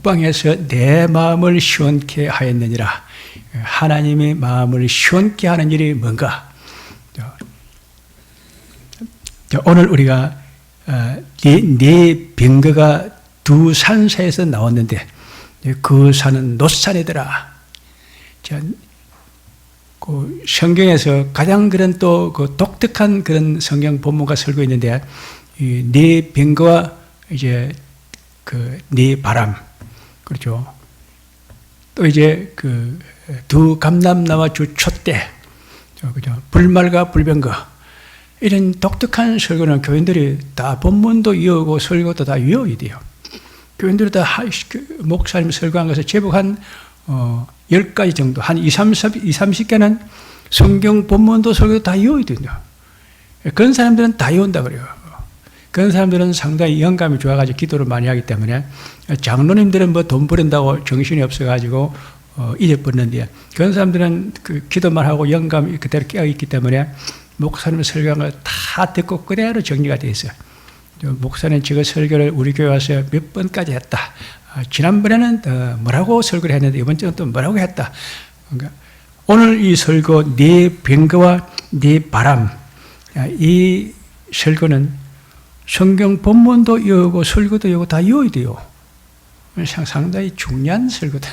북방에서 내 마음을 시원케 하였느니라. 하나님의 마음을 시원케 하는 일이 뭔가? 오늘 우리가 네 병거가 두 산 사이에서 나왔는데 그 산은 놋산이더라. 그 성경에서 가장 그런 또 그 독특한 그런 성경 본문과 설고 있는데, 네 병거와 이제 그 네 바람, 그렇죠. 또 이제 그 두 감람나와 주 촛대, 그죠. 불말과 불병거, 이런 독특한 설교는 교인들이 다 본문도 이어오고 설교도 다 이어야 돼요. 교인들이 다 목사님 설교한 것을 제법 한 10가지 정도, 한 30개는 성경 본문도 설교도 다 이어야 된다. 그런 사람들은 다 이어온다 그래요. 그런 사람들은 상당히 영감이 좋아가지고 기도를 많이 하기 때문에, 장로님들은 뭐 돈 버린다고 정신이 없어가지고 잊어버렸는데, 그런 사람들은 그 기도만 하고 영감이 그대로 깨어있기 때문에 목사님 설교한 걸 다 듣고 그대로 정리가 되어 있어요. 목사님 지금 설교를 우리 교회 와서 몇 번까지 했다. 지난번에는 뭐라고 설교를 했는데 이번 주는 또 뭐라고 했다. 그러니까 오늘 이 설교 네 병거와 네 바람, 이 설교는 성경 본문도 이어오고 설교도 이어오고 다 이어야 돼요. 상당히 중요한 설교다.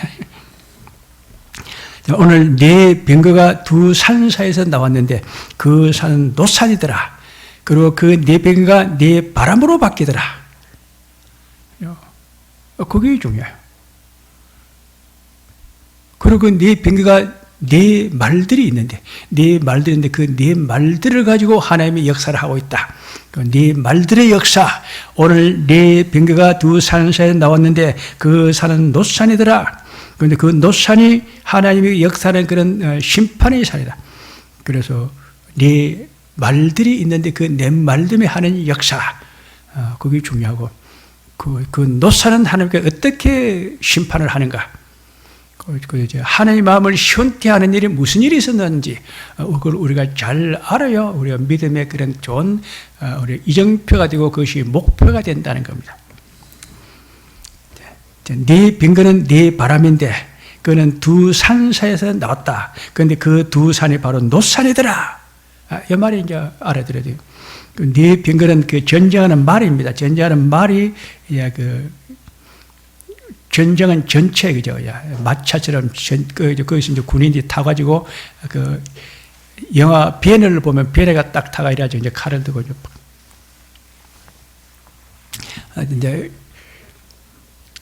오늘 네 병거가 두 산 사이에서 나왔는데 그 산은 놋산이더라. 그리고 그 네 병거가 네 바람으로 바뀌더라. 그게 중요해요. 그리고 그 네 병거가 네 말들이 있는데, 네 말들인데 그 네 말들을 가지고 하나님의 역사를 하고 있다. 그 네 말들의 역사, 오늘 네 병거가 두 산 사이에 나왔는데 그 산은 놋산이더라. 그런데 그 놋산이 하나님의 역사는 그런 심판의 산이다. 그래서 네 말들이 있는데 그 내 말들이 하는 역사, 그게 중요하고, 그 놋산은 하나님께 어떻게 심판을 하는가? 이제 하나님의 마음을 시원케 하는 일이 무슨 일이 있었는지 그걸 우리가 잘 알아요. 우리가 믿음의 그런 좋은 우리 이정표가 되고 그것이 목표가 된다는 겁니다. 네 병거는 네 바람인데 그는 두 산 사이에서 나왔다. 그런데 그 두 산이 바로 놋산이더라. 이 말이 이제 알아들어야 돼요. 네 병거는 그 전쟁하는 말입니다. 전쟁하는 말이 그 전쟁은 전체, 그죠? 마차처럼 거기서 이제 군인들이 타가지고 그 영화 비엔나를 보면 비엔나가 딱 타가 이래가지고 이제 칼을 들고 이제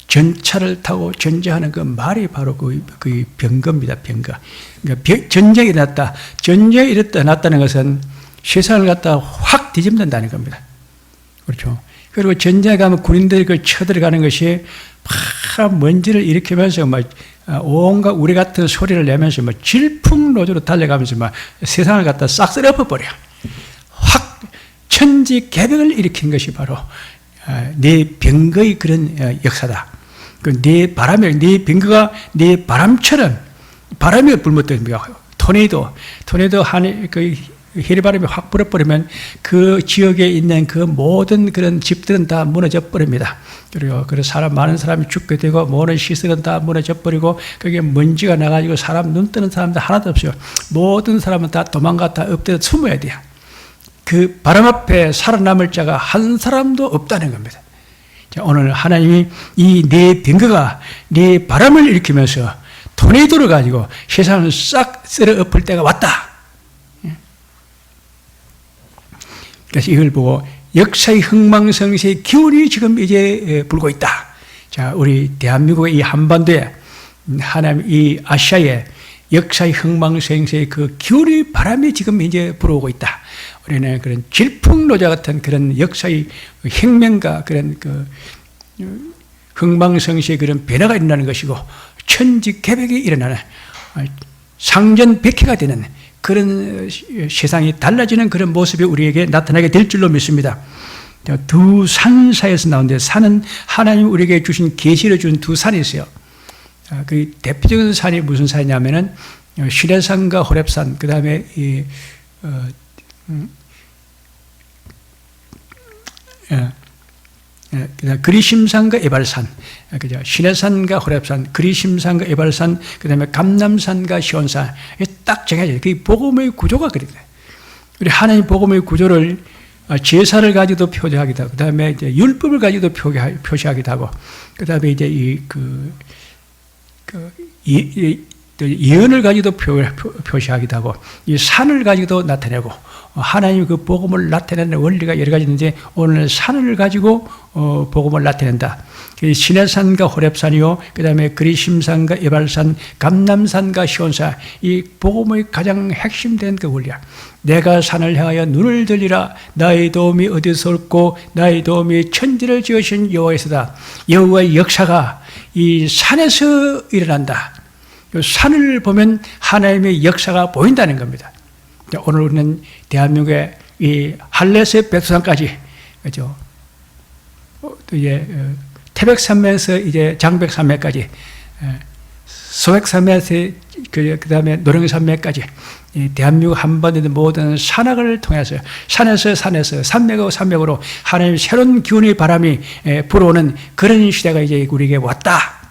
전차를 타고 전쟁하는 그 말이 바로 그 병거입니다. 병거. 그러니까 전쟁이 일어났다. 전쟁이 일어났다는 것은 세상을 갖다 확 뒤집는다는 겁니다. 그렇죠. 그리고 전쟁에 가면 군인들이 그 쳐들어가는 것이 파란 먼지를 일으키면서 막 온갖 우리 같은 소리를 내면서 막 질풍노도로 달려가면서 막 세상을 갖다 싹 쓸어버려. 확 천지개벽을 일으킨 것이 바로 네 병거의 그런 역사다. 그 네 바람이, 네 병거가 네 바람처럼, 바람이 불못됩니다. 토네이도 그 해리바람이 확 불어버리면 그 지역에 있는 그 모든 그런 집들은 다 무너져 버립니다. 그리고 많은 사람이 죽게 되고 모든 시설은 다 무너져 버리고 거기에 먼지가 나가지고 사람 눈 뜨는 사람들 하나도 없어요. 모든 사람은 다 도망갔다 엎드려 숨어야 돼요. 그 바람 앞에 살아남을 자가 한 사람도 없다는 겁니다. 자, 오늘 하나님이 이 네 병거가 네 바람을 일으키면서 토네이도를 가지고 세상을 싹 쓸어 엎을 때가 왔다. 그래서 이걸 보고 역사의 흥망성쇠의 기운이 지금 이제 불고 있다. 자, 우리 대한민국의 이 한반도에, 하나님 이 아시아에 역사의 흥망성쇠의 그 기운이 바람이 지금 이제 불어오고 있다. 우리는 그런 질풍노자 같은 그런 역사의 혁명과 그런 그 흥망성쇠의 그런 변화가 일어나는 것이고 천지개벽이 일어나는 상전백회가 되는 그런 세상이 달라지는 그런 모습이 우리에게 나타나게 될 줄로 믿습니다. 두 산 사이에서 나오는데, 산은 하나님 우리에게 주신 계시를 준 두 산이 있어요. 그 대표적인 산이 무슨 산이냐면은 시내산과 호렙산, 그 다음에 그다음 그리심산과 에발산, 그죠? 시내산과 호렙산, 그리심산과 에발산, 그다음에 감람산과 시온산, 딱 정해져요. 그 복음의 구조가 그래. 우리 하나님 복음의 구조를 제사를 가지고도 표시하기도 하고, 그다음에 이제 율법을 가지고도 표시하기도 하고, 그다음에 이제 예언을 가지고도 표시하기도 하고, 이 산을 가지고도 나타내고, 하나님의 그 복음을 나타내는 원리가 여러 가지 있는데, 오늘 산을 가지고 복음을 나타낸다. 시내산과 호렙산이요, 그 다음에 그리심산과 에발산, 감람산과 시온산, 이 복음의 가장 핵심된 그 원리야. 내가 산을 향하여 눈을 들리라. 나의 도움이 어디서 올고 나의 도움이 천지를 지으신 여호와에서다. 여호와의 역사가 이 산에서 일어난다. 산을 보면 하나님의 역사가 보인다는 겁니다. 오늘 우리는 대한민국의 이 할례에서 백두산까지, 그죠? 이제 태백산맥에서 이제 장백산맥까지, 소백산맥에서 그 다음에 노령산맥까지, 대한민국 한반도의 모든 산악을 통해서 산에서 산맥하고 산맥으로 하나님의 새로운 기운의 바람이 불어오는 그런 시대가 이제 우리에게 왔다.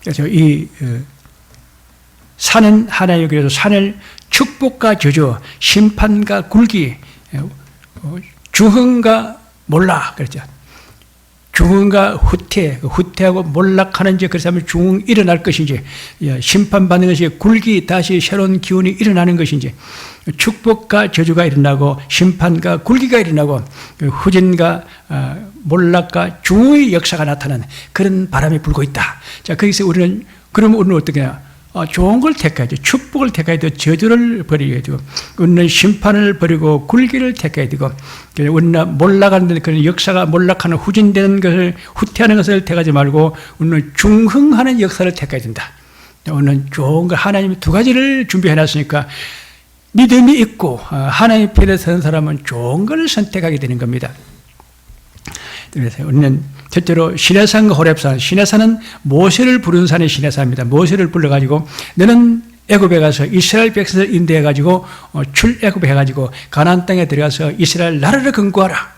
그래서 이 산은 하나님의, 그래서 산을 축복과 저주, 심판과 굴기, 중흥과 몰락, 그렇죠. 중흥과 후퇴하고 몰락하는지, 그래서 하면 중흥 일어날 것인지, 심판받는 것이 굴기, 다시 새로운 기운이 일어나는 것인지, 축복과 저주가 일어나고 심판과 굴기가 일어나고 후진과 몰락과 중흥의 역사가 나타나는 그런 바람이 불고 있다. 자, 거기서 우리는, 그러면 우리는 어떻게 해야? 좋은 걸 택해야죠. 축복을 택해야 되고, 저주를 버려야 되고, 우리는 심판을 버리고 굴기를 택해야 되고, 우리는 몰락하는 그런 역사가 몰락하는 후진되는 것을, 후퇴하는 것을 택하지 말고, 우리는 중흥하는 역사를 택해야 된다. 우리는 좋은 거, 하나님이 두 가지를 준비해 놨으니까, 믿음이 있고, 하나님 편에 서는 사람은 좋은 걸 선택하게 되는 겁니다. 그래서 우리는 첫째로 시내산과 호렙산, 시내산은 모세를 부른 산이 시내산입니다. 모세를 불러가지고 너는 애굽에 가서 이스라엘 백성을 인도해가지고 출애굽해가지고 가나안 땅에 들어가서 이스라엘 나라를 건국하라.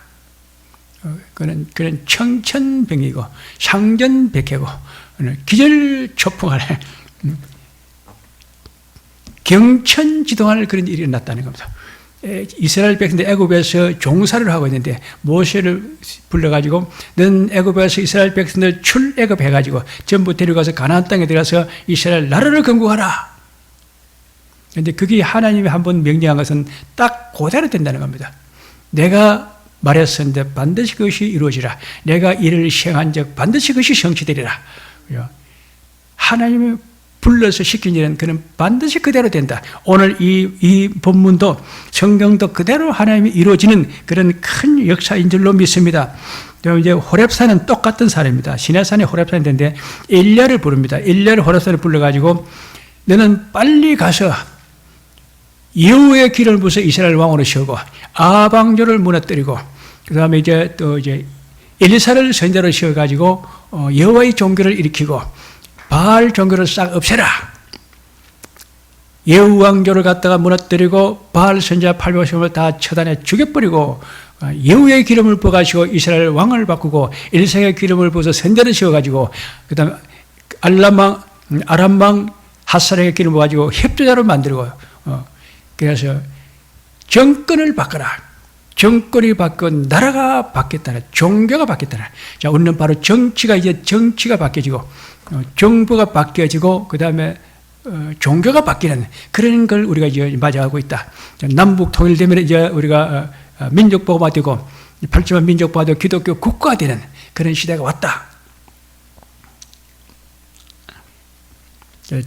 그런 청천벽이고 상전백해고 기절초풍할 경천지동할 그런 일이 일어났다는 겁니다. 이스라엘 백성들 애굽에서 종사를 하고 있는데 모세를 불러가지고 넌 애굽에서 이스라엘 백성들 출애굽해가지고 전부 데려가서 가나안 땅에 들어가서 이스라엘 나라를 건국하라. 그런데 그게 하나님이 한번 명령한 것은 딱 그대로 된다는 겁니다. 내가 말했었는데 반드시 그것이 이루어지라. 내가 이를 시행한 적 반드시 그것이 성취되리라. 하나님이 불러서 시킨 일은 그는 반드시 그대로 된다. 오늘 이 본문도 성경도 그대로 하나님이 이루어지는 그런 큰 역사인 줄로 믿습니다. 이제 호렙산은 똑같은 산입니다. 시내산이 호렙산인데 엘리야를 부릅니다. 엘리야를 호렙산에 불러가지고 너는 빨리 가서 여호와의 길을 부서 이스라엘 왕으로 세우고 아방조를 무너뜨리고 그 다음에 또 엘리사를 선지자로 세워가지고 여호와의 종교를 일으키고 바알 종교를 싹 없애라. 예후 왕조를 갖다가 무너뜨리고 바알 선지자 850명을 다 처단해 죽여버리고 예후의 기름을 부어가지고 이스라엘 왕을 바꾸고 엘리사의 기름을 부어서 선지자를 세워가지고 그 다음에 아람 왕 핫사렉의 기름을 부어가지고 협조자로 만들고 그래서 정권을 바꿔라. 정권이 바뀌고 나라가 바뀌었다는, 종교가 바뀌었다는. 자, 우리는 바로 정치가 바뀌어지고 정부가 바뀌어지고 그 다음에 종교가 바뀌는 그런 걸 우리가 이제 맞이하고 있다. 남북 통일되면 이제 우리가 민족보호가 되고 발전한 민족보호가 되고 기독교 국가가 되는 그런 시대가 왔다.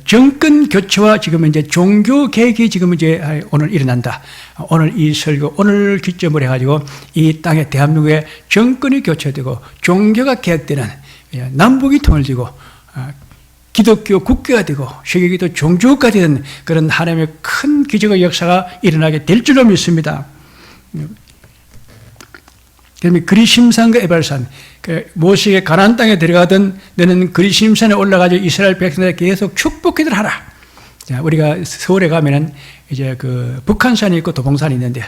정권 교체와 지금 이제 종교 개혁이 지금 이제 오늘 일어난다. 오늘 이 설교, 오늘 기점으로 해가지고 이 땅에 대한민국의 정권이 교체되고 종교가 개혁되는 남북이 통일되고 기독교 국가가 되고 세계기도 종교국가 되는 그런 하나님의 큰 기적의 역사가 일어나게 될 줄로 믿습니다. 그다음에 그리심산과 에발산, 모세가 가나안 땅에 들어가던 너는 그리심산에 올라가서 이스라엘 백성들에 계속 축복기도를 하라. 자, 우리가 서울에 가면은 이제 그 북한산이 있고 도봉산이 있는데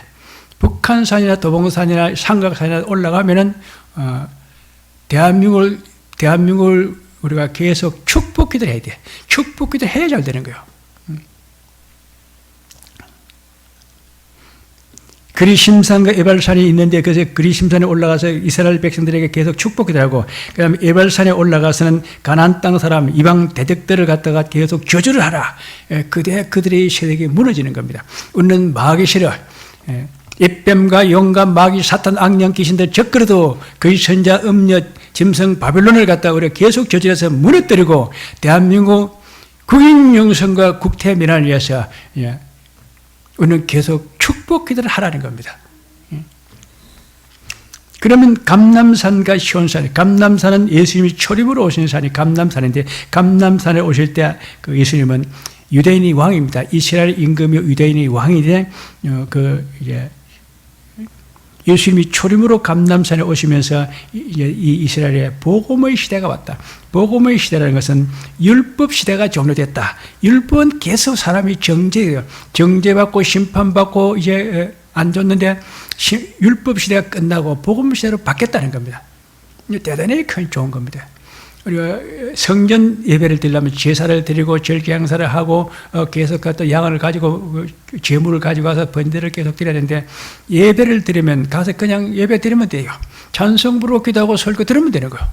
북한산이나 도봉산이나 삼각산이나 올라가면은 대한민국을 우리가 계속 축복기도를 해야 돼. 축복기도를 해야 잘 되는 거예요. 그리심산과 에발산이 있는데 그래서 그리심산에 올라가서 이스라엘 백성들에게 계속 축복기도를 하고 그다음에 에발산에 올라가서는 가나안 땅 사람 이방 대적들을 갖다가 계속 저주를 하라. 그들의 세력이 무너지는 겁니다. 웃는 마귀 세력, 옓뱀과 용과 마귀 사탄 악령 귀신들 적그러도 그의 선자 음녀 짐승 바빌론을 갖다가 우리가 계속 저지해서 무너뜨리고 대한민국 국인 영성과 국태 민안을 위해서 우리는 계속 축복 기도를 하라는 겁니다. 그러면 감람산과 시온산, 감람산은 예수님이 초림으로 오신 산이 감람산인데 감람산에 오실 때 그 예수님은 유대인이 왕입니다. 이스라엘 임금이 유대인이 왕인데 예수님이 초림으로 감람산에 오시면서 이 이스라엘의 복음의 시대가 왔다. 복음의 시대라는 것은 율법 시대가 종료됐다. 율법은 계속 사람이 정죄해요. 정죄받고 심판받고 이제 안 줬는데 율법 시대가 끝나고 복음 시대로 바뀌었다는 겁니다. 대단히 큰 좋은 겁니다. 우리가 성전 예배를 드리려면 제사를 드리고 절기향사를 하고 계속 또 양을 가지고 제물을 가지고 가서 번제를 계속 드려야 되는데 예배를 드리면 가서 그냥 예배 드리면 돼요. 찬송 부르고 기도하고 설교 들으면 되는 거예요.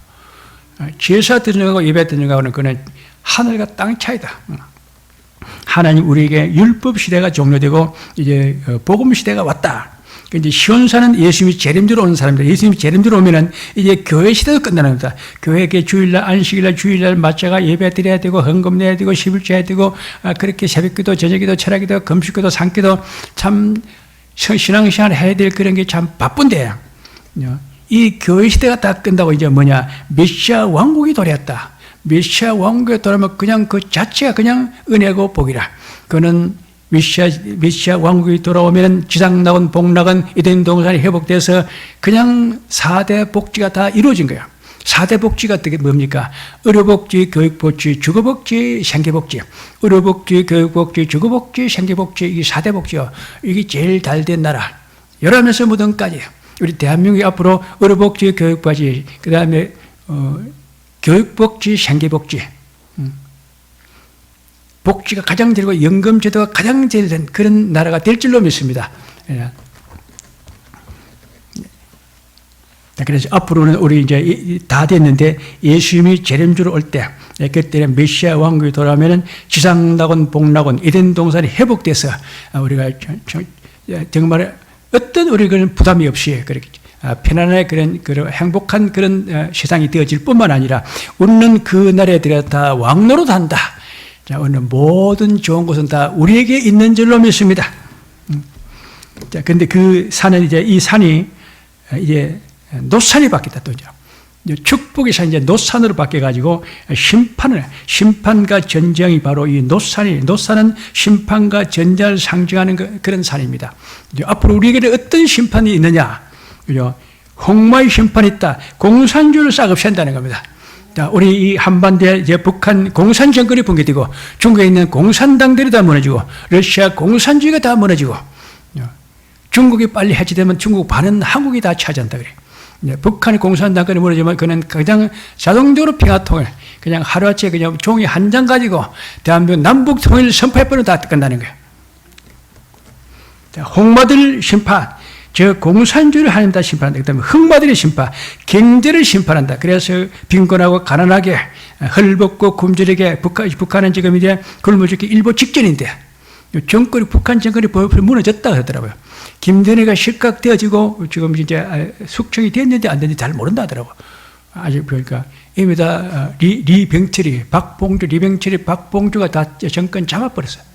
제사 드리는 거하고 예배 드리는 거하고는 그는 하늘과 땅 차이다. 하나님 우리에게 율법 시대가 종료되고 이제 복음 시대가 왔다. 이제 시온산은 예수님이 재림주로 오는 사람들. 예수님이 재림주로 오면은 이제 교회 시대도 끝나는 겁니다. 교회에 주일날, 안식일날, 주일날 맞춰가 예배 드려야 되고, 헌금 내야 되고, 11조 해야 되고, 그렇게 새벽기도, 저녁기도, 철학기도, 금식기도, 산기도 참 신앙생활 해야 될 그런 게 참 바쁜데, 이 교회 시대가 다 끝나고 이제 뭐냐, 메시아 왕국이 도래했다. 메시아 왕국에 돌아오면 그냥 그 자체가 그냥 은혜고 복이라. 그는 메시아 왕국이 돌아오면 지상낙원, 복낙원, 에덴 동산이 회복돼서 그냥 4대 복지가 다 이루어진 거예요. 4대 복지가 어떻게 뭡니까? 의료복지, 교육복지, 주거복지, 생계복지. 의료복지, 교육복지, 주거복지, 생계복지, 이게 4대 복지요. 이게 제일 잘 된 나라. 열하면서 무덤까지. 우리 대한민국이 앞으로 의료복지, 교육복지, 그 다음에 교육복지, 생계복지. 복지가 가장 되고 연금제도가 가장 된 그런 나라가 될 줄로 믿습니다. 그래서 앞으로는 우리 이제 다 됐는데 예수님이 재림주로 올 때 그때는 메시아 왕국이 돌아오면은 지상낙원, 복낙원, 에덴 동산이 회복돼서 우리가 정말 어떤 우리는 부담이 없이 그렇게 편안하게 그런 행복한 그런 세상이 되어질 뿐만 아니라 우리는 그 나라에 들어 다 왕노릇한다. 자, 오늘 모든 좋은 것은 다 우리에게 있는 줄로 믿습니다. 자, 근데 그 산은 이제 이 산이 이제 노산이 바뀌었다 또 축복의 산이 이제 노산으로 바뀌어가지고 심판과 전쟁이 바로 이 노산은 심판과 전쟁을 상징하는 그런 산입니다. 앞으로 우리에게 어떤 심판이 있느냐? 그죠? 홍마의 심판이 있다. 공산주의를 싹 없앤다는 겁니다. 자, 우리 이 한반도에 이제 북한 공산 정권이 붕괴되고 중국에 있는 공산당들이 다 무너지고 러시아 공산주의가 다 무너지고 중국이 빨리 해체되면 중국 반은 한국이 다 차지한다 그래. 북한의 공산당권이 무너지면 그는 그냥 자동적으로 평화통일 그냥 하루아침에 그냥 종이 한 장 가지고 대한민국 남북 통일 선포해버리면 다 끝나는 거예요. 자, 홍마들 심판. 저 공산주의를 하나님 다 심판한다. 그다음에 흑마들의 심판, 경제를 심판한다. 그래서 빈곤하고 가난하게 헐벗고 굶주리게 북한은 지금 이제 굶어 죽기 일보 직전인데 북한 정권이 무너졌다 하더라고요. 김정은이가 실각되어지고 지금 이제 숙청이 됐는지 안 됐는지 잘 모른다 하더라고요. 아직 그러니까 이미 다 리병철이 박봉주가 다 정권 잡아버렸어요.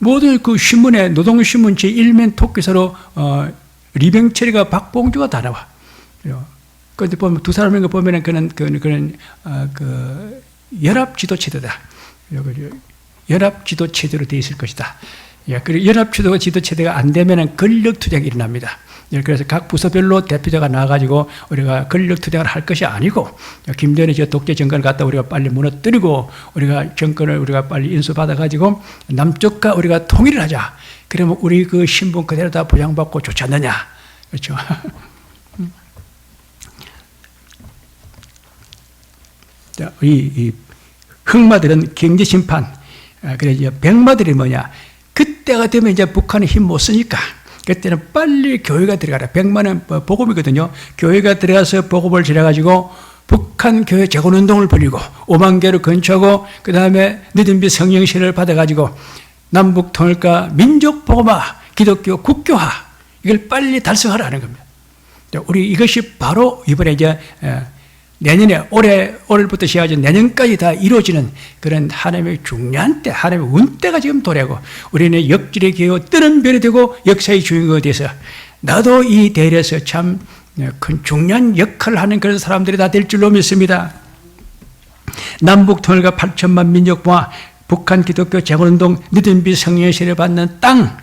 모든 그 신문에 노동신문 제1면 톡기사로 리병철이가 박봉주가 다 나와. 그런데 보면 두 사람인 거 보면은 그런 연합지도체제다. 연합지도체제로 되어 있을 것이다. 그리고 연합지도체제가 안 되면은 권력 투쟁이 일어납니다. 그래서 각 부서별로 대표자가 나와가지고 우리가 권력 투쟁을 할 것이 아니고 김대현의 저 독재 정권을 갖다 우리가 빨리 무너뜨리고 우리가 정권을 우리가 빨리 인수받아가지고 남쪽과 우리가 통일을 하자. 그러면 우리 그 신분 그대로 다 보장받고 좋지 않느냐. 그렇죠. 이 흑마들은 경제심판, 그래서 백마들이 뭐냐. 그때가 되면 이제 북한이 힘 못 쓰니까 그때는 빨리 교회가 들어가라. 100만은 복음이거든요. 교회가 들어가서 복음을 전해가지고 북한 교회 재건운동을 벌이고 5만 개를 건축하고 그 다음에 늦은비 성령신을 받아가지고 남북 통일과 민족 복음화, 기독교 국교화 이걸 빨리 달성하라는 겁니다. 우리 이것이 바로 이번에 이제 내년에 올해부터 시작해서 내년까지 다 이루어지는 그런 하나님의 중요한 때, 하나님의 운때가 지금 도래하고 우리는 역질의 기회가 뜨는 별이 되고 역사의 주인공이 돼서 나도 이 대열에서 참 큰 중요한 역할을 하는 그런 사람들이 다 될 줄로 믿습니다. 남북 통일과 8천만 민족과 북한 기독교 재건운동 늦은비 성령신을 받는 땅,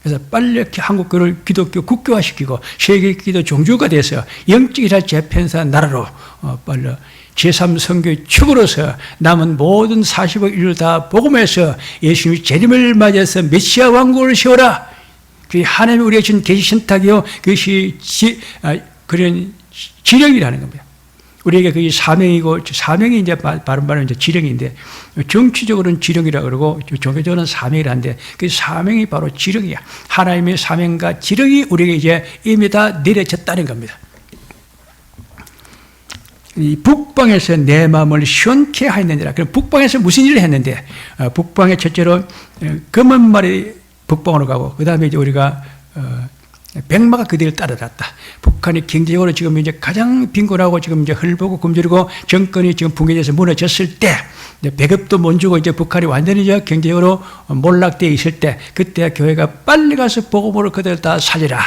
그래서 빨리 한국교를 기독교 국교화시키고 세계 기도 종주가 돼서 영적이라 재편사 나라로 빨리 제3선교의 축으로서 남은 모든 40억 인류를 다 복음해서 예수님이 재림을 맞이해서 메시아 왕국을 세워라. 그 하나님이 우리에게 준 계시신탁이요. 그것이 그런 지령이라는 겁니다. 우리에게 그게 사명이고, 사명이 이제 바른 말은 이제 지령인데, 정치적으로는 지령이라고 그러고, 종교적으로는 사명이라는데, 그 사명이 바로 지령이야. 하나님의 사명과 지령이 우리에게 이제 이미 다 내려졌다는 겁니다. 이 북방에서 내 마음을 시원케 하였느니라. 그럼 북방에서 무슨 일을 했는데, 북방에 첫째로 검은 말이 북방으로 가고, 그 다음에 이제 우리가, 백마가 그 뒤를 따라갔다. 북한이 경제적으로 지금 이제 가장 빈곤하고 지금 이제 헐벗고 굶주리고 정권이 지금 붕괴돼서 무너졌을 때, 배급도 못 주고 이제 북한이 완전히 이제 경제적으로 몰락되어 있을 때, 그때 교회가 빨리 가서 복음으로 그들 다 살리라.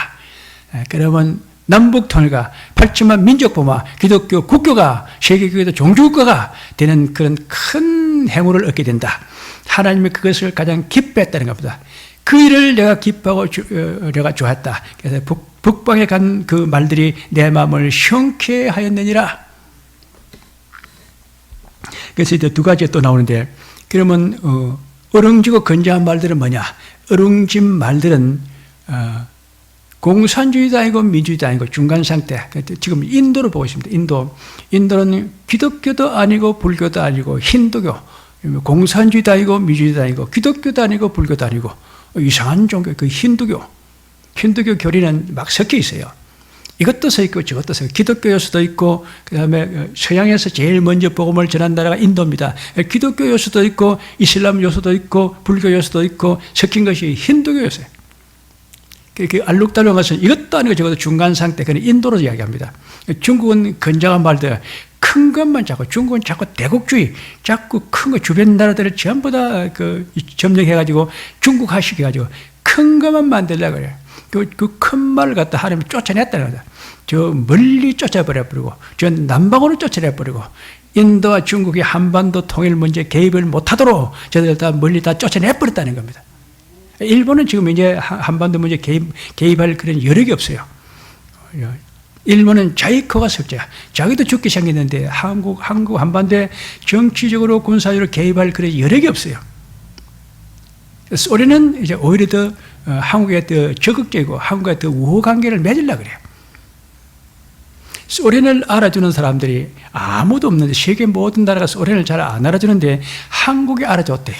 그러면 남북 통일과 8천만 민족 보마, 기독교 국교가 세계교회도 종주국가가 되는 그런 큰 행운을 얻게 된다. 하나님이 그것을 가장 기뻐했다는 겁니다. 그 일을 내가 기뻐하고 내가 좋았다. 그래서 북방에 간 그 말들이 내 마음을 시원케 하였느니라. 그래서 이제 두 가지가 또 나오는데, 그러면 어릉지고 건장한 말들은 뭐냐? 어릉진 말들은 공산주의도 아니고 민주주의도 아니고 중간 상태. 지금 인도를 보고 있습니다. 인도는 기독교도 아니고 불교도 아니고 힌두교, 공산주의도 아니고 민주주의도 아니고 기독교도 아니고 불교도 아니고 이상한 종교, 그 힌두교 교리는 막 섞여 있어요. 이것도 서 있고 저것도 서 있고, 기독교 요소도 있고, 그 다음에 서양에서 제일 먼저 복음을 전한 나라가 인도입니다. 기독교 요소도 있고, 이슬람 요소도 있고, 불교 요소도 있고, 섞인 것이 힌두교 요소예요. 그 알록달록 것은 이것도 아니고 저것도 중간 상태, 그는 인도로 이야기합니다. 중국은 건장한 말들, 큰 것만 자꾸, 중국은 자꾸 대국주의, 자꾸 큰 거, 주변 나라들을 전부 다 점령해가지고 중국화시켜 가지고 큰 것만 만들려고 그래요. 그 큰 말을 갖다 하나님이 쫓아냈다는 거다. 저 멀리 쫓아버려버리고, 저 남방으로 쫓아내버리고, 인도와 중국이 한반도 통일 문제 개입을 못하도록 저들 다 멀리 다 쫓아내버렸다는 겁니다. 일본은 지금 이제 한반도 문제 개입할 그런 여력이 없어요. 일본은 자이커가 석재야. 자기도 죽게 생겼는데 한국 한반도에 정치적으로 군사적으로 개입할 그런 여력이 없어요. 소련은 이제 오히려 더 한국에 더 적극적이고 한국에 더 우호 관계를 맺으려고 그래요. 소련을 알아주는 사람들이 아무도 없는데 세계 모든 나라가 소련을 잘 안 알아주는데 한국이 알아줬대요.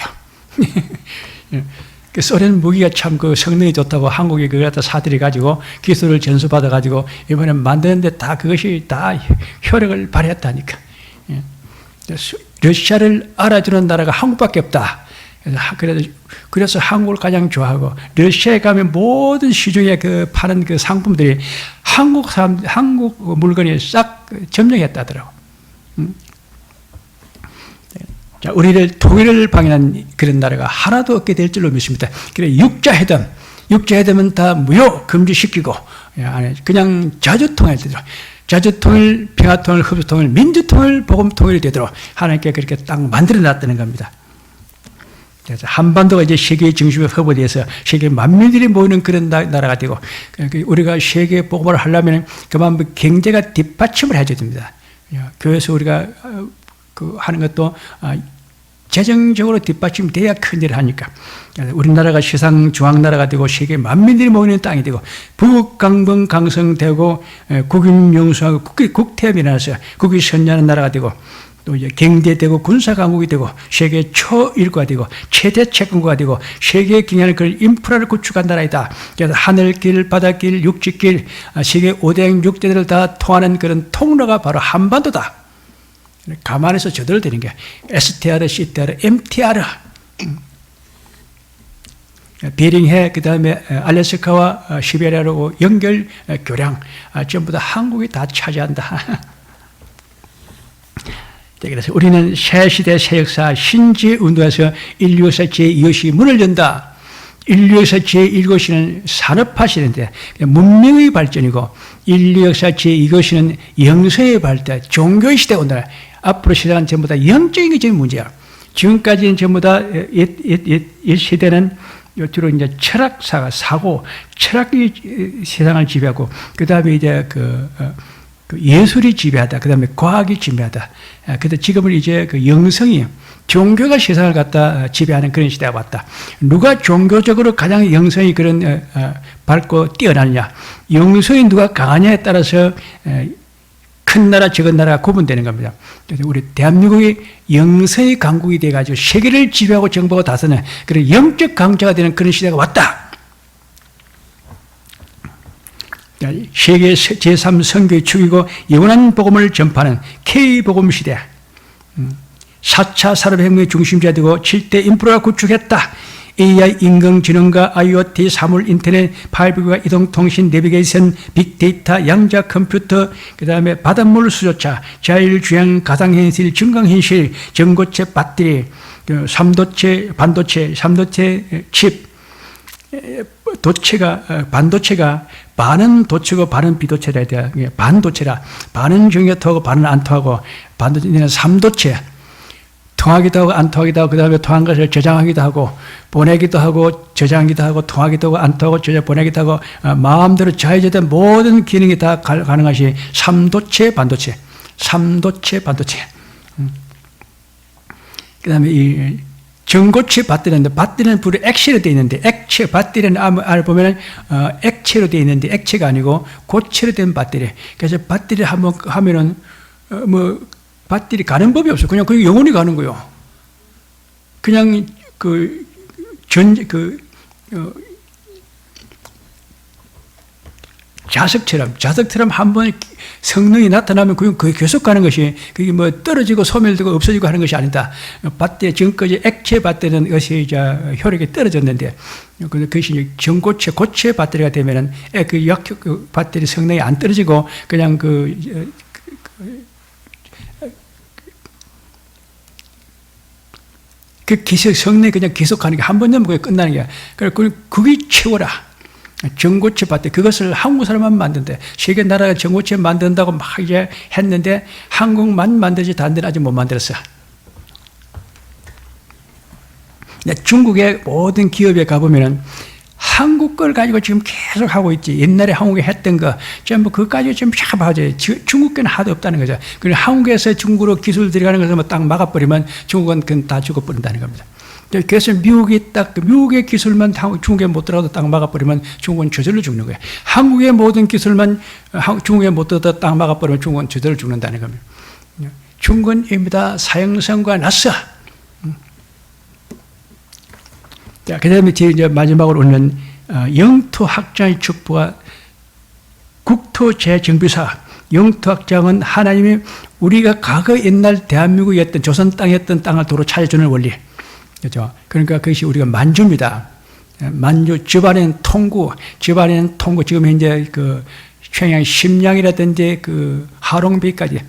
소련 무기가 참 그 성능이 좋다고 한국이 그걸 갖다 사들여 가지고 기술을 전수받아 가지고 이번에 만드는데 다 그것이 다 효력을 발휘했다니까. 러시아를 알아주는 나라가 한국밖에 없다. 그래서 한국을 가장 좋아하고, 러시아에 가면 모든 시중에 그 파는 그 상품들이 한국 물건이 싹 점령했다더라고. 자, 우리를 통일을 방해한 그런 나라가 하나도 없게 될 줄로 믿습니다. 그래, 육자회담은 다 무효 금지시키고, 그냥 자주통일 되도록, 자주통일, 평화통일, 흡수통일, 민주통일, 복음통일이 되도록 하나님께 그렇게 딱 만들어 놨다는 겁니다. 그래서 한반도가 이제 세계의 중심에 허브돼서 세계 만민들이 모이는 그런 나라가 되고, 우리가 세계 복음을 하려면 그만 경제가 뒷받침을 해줘야 됩니다. 교회에서 우리가 하는 것도 재정적으로 뒷받침돼야 큰일을 하니까. 우리나라가 세상 중앙나라가 되고 세계 만민들이 모이는 땅이 되고 북 강번 강성되고 국인 영수하고 국태음이 나서 국위 선열하는 나라가 되고 또 이제 경제되고 군사강국이 되고 세계 초일구가 되고 최대 채권국가 되고 세계 경영을 그런 인프라를 구축한 나라이다. 그래서 하늘길, 바닷길, 육지길, 세계 5대 6대들을 다 통하는 그런 통로가 바로 한반도다. 가만히서 저절로 되는 게 STR, CTR, MTR. 베링해, 그 다음에 알래스카와 시베리아로 연결 교량, 전부 다 한국이 다 차지한다. 그래서 우리는 새 시대, 새 역사, 신지의 운동에서 인류 역사 제2것이 문을 연다. 인류 역사 제1것이는 산업화 시대인데 문명의 발전이고 인류 역사 제2것이는 영성의 발달, 종교의 시대가 온다. 앞으로 시대는 전부 다 영적인 게 제일 문제야. 지금까지는 전부 다 옛 시대는 주로 이제 철학사가 사고, 철학이 세상을 지배하고, 그 다음에 이제 그 예술이 지배하다, 그 다음에 과학이 지배하다. 근데 지금은 이제 그 영성이, 종교가 세상을 갖다 지배하는 그런 시대가 왔다. 누가 종교적으로 가장 영성이 그런 밝고 뛰어나느냐, 영성이 누가 강하냐에 따라서 큰 나라, 적은 나라가 구분되는 겁니다. 그래서 우리 대한민국이 영성의 강국이 돼가지고 세계를 지배하고 정복하고 다스리는 그런 영적 강자가 되는 그런 시대가 왔다. 세계 제3선교의 축이고 영원한 복음을 전파하는 K복음 시대. 4차 산업혁명의 중심지가 되고 7대 인프라가 구축했다. AI, 인공지능과 IoT, 사물, 인터넷, 5G와 이동통신, 내비게이션, 빅데이터, 양자 컴퓨터, 그 다음에 바닷물 수조차, 자율주행, 가상현실, 증강현실, 전고체 배터리, 3도체, 반도체, 3도체 칩, 반도체가 반은 도체고 반은 비도체라 해야 돼. 반도체라. 반은 정교토하고 반은 안 통하고, 반도체는 3도체. 통하기도 하고 안 통하기도 하고 그 다음에 통한 것을 저장하기도 하고 보내기도 하고 저장하기도 하고 통하기도 하고 안 통하고 보내기도 하고 마음대로 자유자된 모든 기능이 다 가능한 것이 3도체 반도체. 3도체 반도체. 그 다음에 이 전고체 배터리인데 배터리는 불이 액체로 되어 있는데 액체 배터리는 알 보면 액체로 되어 있는데 액체가 아니고 고체로 된 배터리. 그래서 배터리 한번 하면은 배터리 가는 법이 없어. 그냥 영원히 가는 거요. 그냥 자석처럼 한번 성능이 나타나면 그게 계속 가는 것이, 그게 뭐 떨어지고 소멸되고 없어지고 하는 것이 아니다. 배터리, 지금까지 액체 배터리는 것이 이제 효력이 떨어졌는데, 그것이 전고체, 고체 배터리가 되면은 그 배터리 성능이 안 떨어지고 그냥 그 기술 성능이 그냥 계속하는 게 한 번 넘으면 끝나는 게, 그게 최고라. 전고체 배터리, 그것을 한국 사람만 만든대. 세계 나라가 전고체 만든다고 막 이제 했는데 한국만 만들지 다른 데는 아직 못 만들었어. 중국의 모든 기업에 가보면은 한국 걸 가지고 지금 계속 하고 있지. 옛날에 한국에 했던 거 전부 그거 가지고 지금 쫙 봐줘요. 중국 거는 하도 없다는 거죠. 그리고 한국에서 중국으로 기술 들어가는 것을 딱 막아버리면 중국은 그건 다 죽어버린다는 겁니다. 그래서 미국의 기술만 중국에 못 들어가도 딱 막아버리면 중국은 저절로 죽는 거예요. 한국의 모든 기술만 중국에 못 들어가도 딱 막아버리면 중국은 저절로 죽는다는 겁니다. 중국은 입니다. 사형선고가 났어. 자, 그 다음에 이제 마지막으로 오는 영토 확장의 축복과 국토 재정비사. 영토 확장은 하나님이 우리가 과거 옛날 대한민국이었던 조선 땅이었던 땅을 도로 차려주는 원리. 그렇죠? 그러니까 그것이 우리가 만주입니다. 만주, 집안에는 통구, 지금 현재 그 평양 심양이라든지 그 하롱비까지,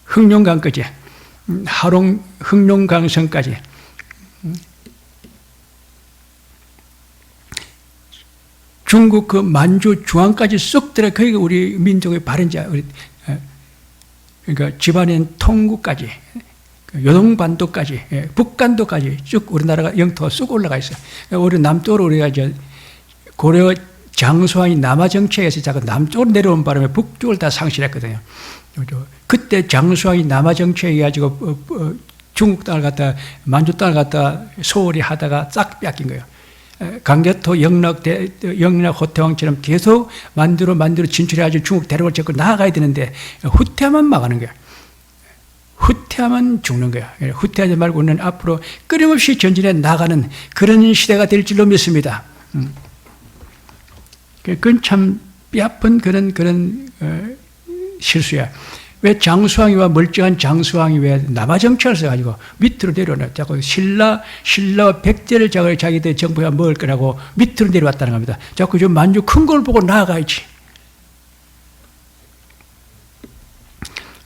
흑룡강까지, 흑룡강성까지. 중국 그 만주 중앙까지 쏙 들어, 거기가 우리 민족의 발현자, 그러니까 집안엔 통구까지. 요동반도까지, 북간도까지 쭉 우리나라가 영토가 쑥 올라가 있어요. 우리 남쪽으로 우리가 이제 고려 장수왕이 남하 정책에서 자꾸 남쪽으로 내려온 바람에 북쪽을 다 상실했거든요. 그때 장수왕이 남하 정책해 가지고 중국 땅을 갖다 만주 땅을 갖다 소홀히 하다가 싹 뺏긴 거예요. 강제토 영락 호태왕처럼 계속 만주로 진출해가지고 중국 대륙을 잡고 나아가야 되는데 후퇴하면 망하는 거예요. 후퇴하면 죽는 거야. 후퇴하지 말고 우리는 앞으로 끊임없이 전진해 나가는 그런 시대가 될 줄로 믿습니다. 그건 참 뼈아픈 그런 실수야. 왜 장수왕이와 멀쩡한 장수왕이 왜 남하 정책을 써가지고 밑으로 내려오나? 자꾸 신라와 백제를 자기들 정부가 먹을 거라고 밑으로 내려왔다는 겁니다. 자꾸 좀 만주 큰 걸 보고 나아가야지.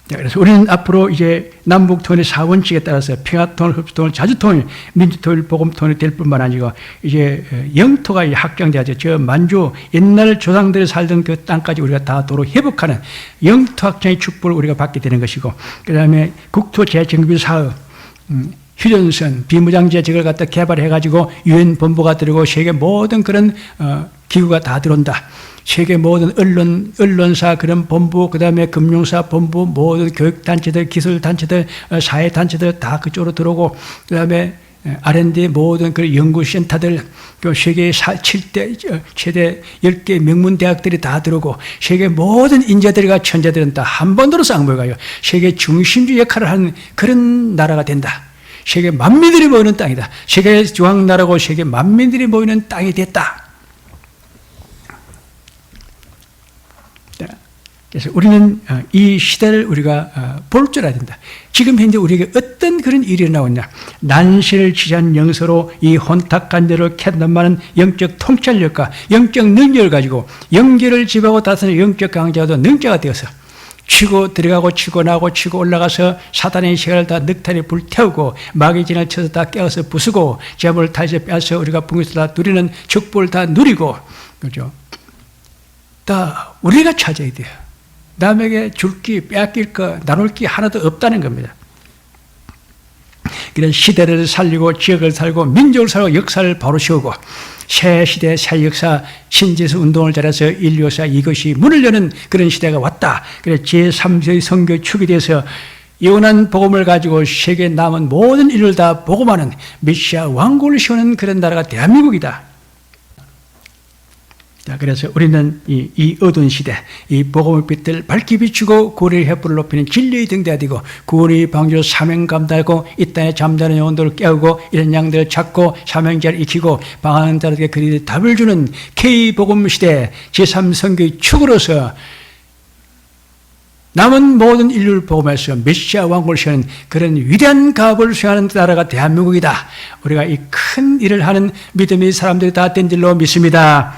그래서 우리는 앞으로 이제 남북 통일 4원칙에 따라서 평화통일, 흡수통일, 자주통일, 민주통일, 복음통일이 될 뿐만 아니고 이제 영토가 확장돼야죠. 저 만주 옛날 조상들이 살던 그 땅까지 우리가 다 도로 회복하는 영토 확장의 축복을 우리가 받게 되는 것이고, 그 다음에 국토 재정비 사업, 휴전선, 비무장지대 저걸 갖다 개발해가지고 유엔 본부가 들어오고 세계 모든 그런 기구가 다 들어온다. 세계 모든 언론사 그런 본부, 그 다음에 금융사 본부, 모든 교육단체들, 기술단체들, 사회단체들 다 그쪽으로 들어오고, 그 다음에 R&D 모든 그 연구센터들, 그 세계 7대, 최대 10개 명문대학들이 다 들어오고, 세계 모든 인재들과 천재들은 다 한 번으로 싹 모여가요. 세계 중심주 역할을 하는 그런 나라가 된다. 세계 만민들이 모이는 땅이다. 세계 중앙나라고 세계 만민들이 모이는 땅이 됐다. 그래서 우리는 이 시대를 우리가 볼 줄 알아야 된다. 지금 현재 우리에게 어떤 그런 일이 일어나고 있냐. 난세를 취한 영서로 이 혼탁한 데를 캔단만은 영적 통찰력과 영적 능력을 가지고 영계를 지배하고 다스리는 영적 강자도 능자가 되어서 치고 들어가고 치고 나고 치고 올라가서 사단의 시간을 다 늑탄에 불태우고 마귀 진을 쳐서 다 깨어서 부수고 재물을 다시 빼앗아 우리가 풍요를 다 누리는 축복을 다 누리고, 그죠? 다 우리가 찾아야 돼요. 남에게 줄 기, 빼앗길 거, 나눌 게 하나도 없다는 겁니다. 그래서 시대를 살리고 지역을 살고 민족을 살고 역사를 바로 세우고 새 시대, 새 역사, 신지수 운동을 잘해서 인류 역사 이것이 문을 여는 그런 시대가 왔다. 그래서 제3세의 선교 축이 돼서 영원한 복음을 가지고 세계에 남은 모든 인류를 다 복음하는 메시아 왕국을 세우는 그런 나라가 대한민국이다. 자, 그래서 우리는 이 어두운 시대, 이 복음의 빛을 밝히 비추고 구원의 횃불을 높이는 진리의 등대가 되고 구원의 방주로 사명 감당하고 이 땅에 잠자는 영혼들을 깨우고 이런 양들을 찾고 사명자를 익히고 방황하는 자들에게 그들이 답을 주는 K복음 시대 제3선교의 축으로서 남은 모든 인류를 복음해서 메시아 왕국을 세우는 그런 위대한 가업을 수행하는 나라가 대한민국이다. 우리가 이 큰 일을 하는 믿음의 사람들이 다 된 줄로 믿습니다.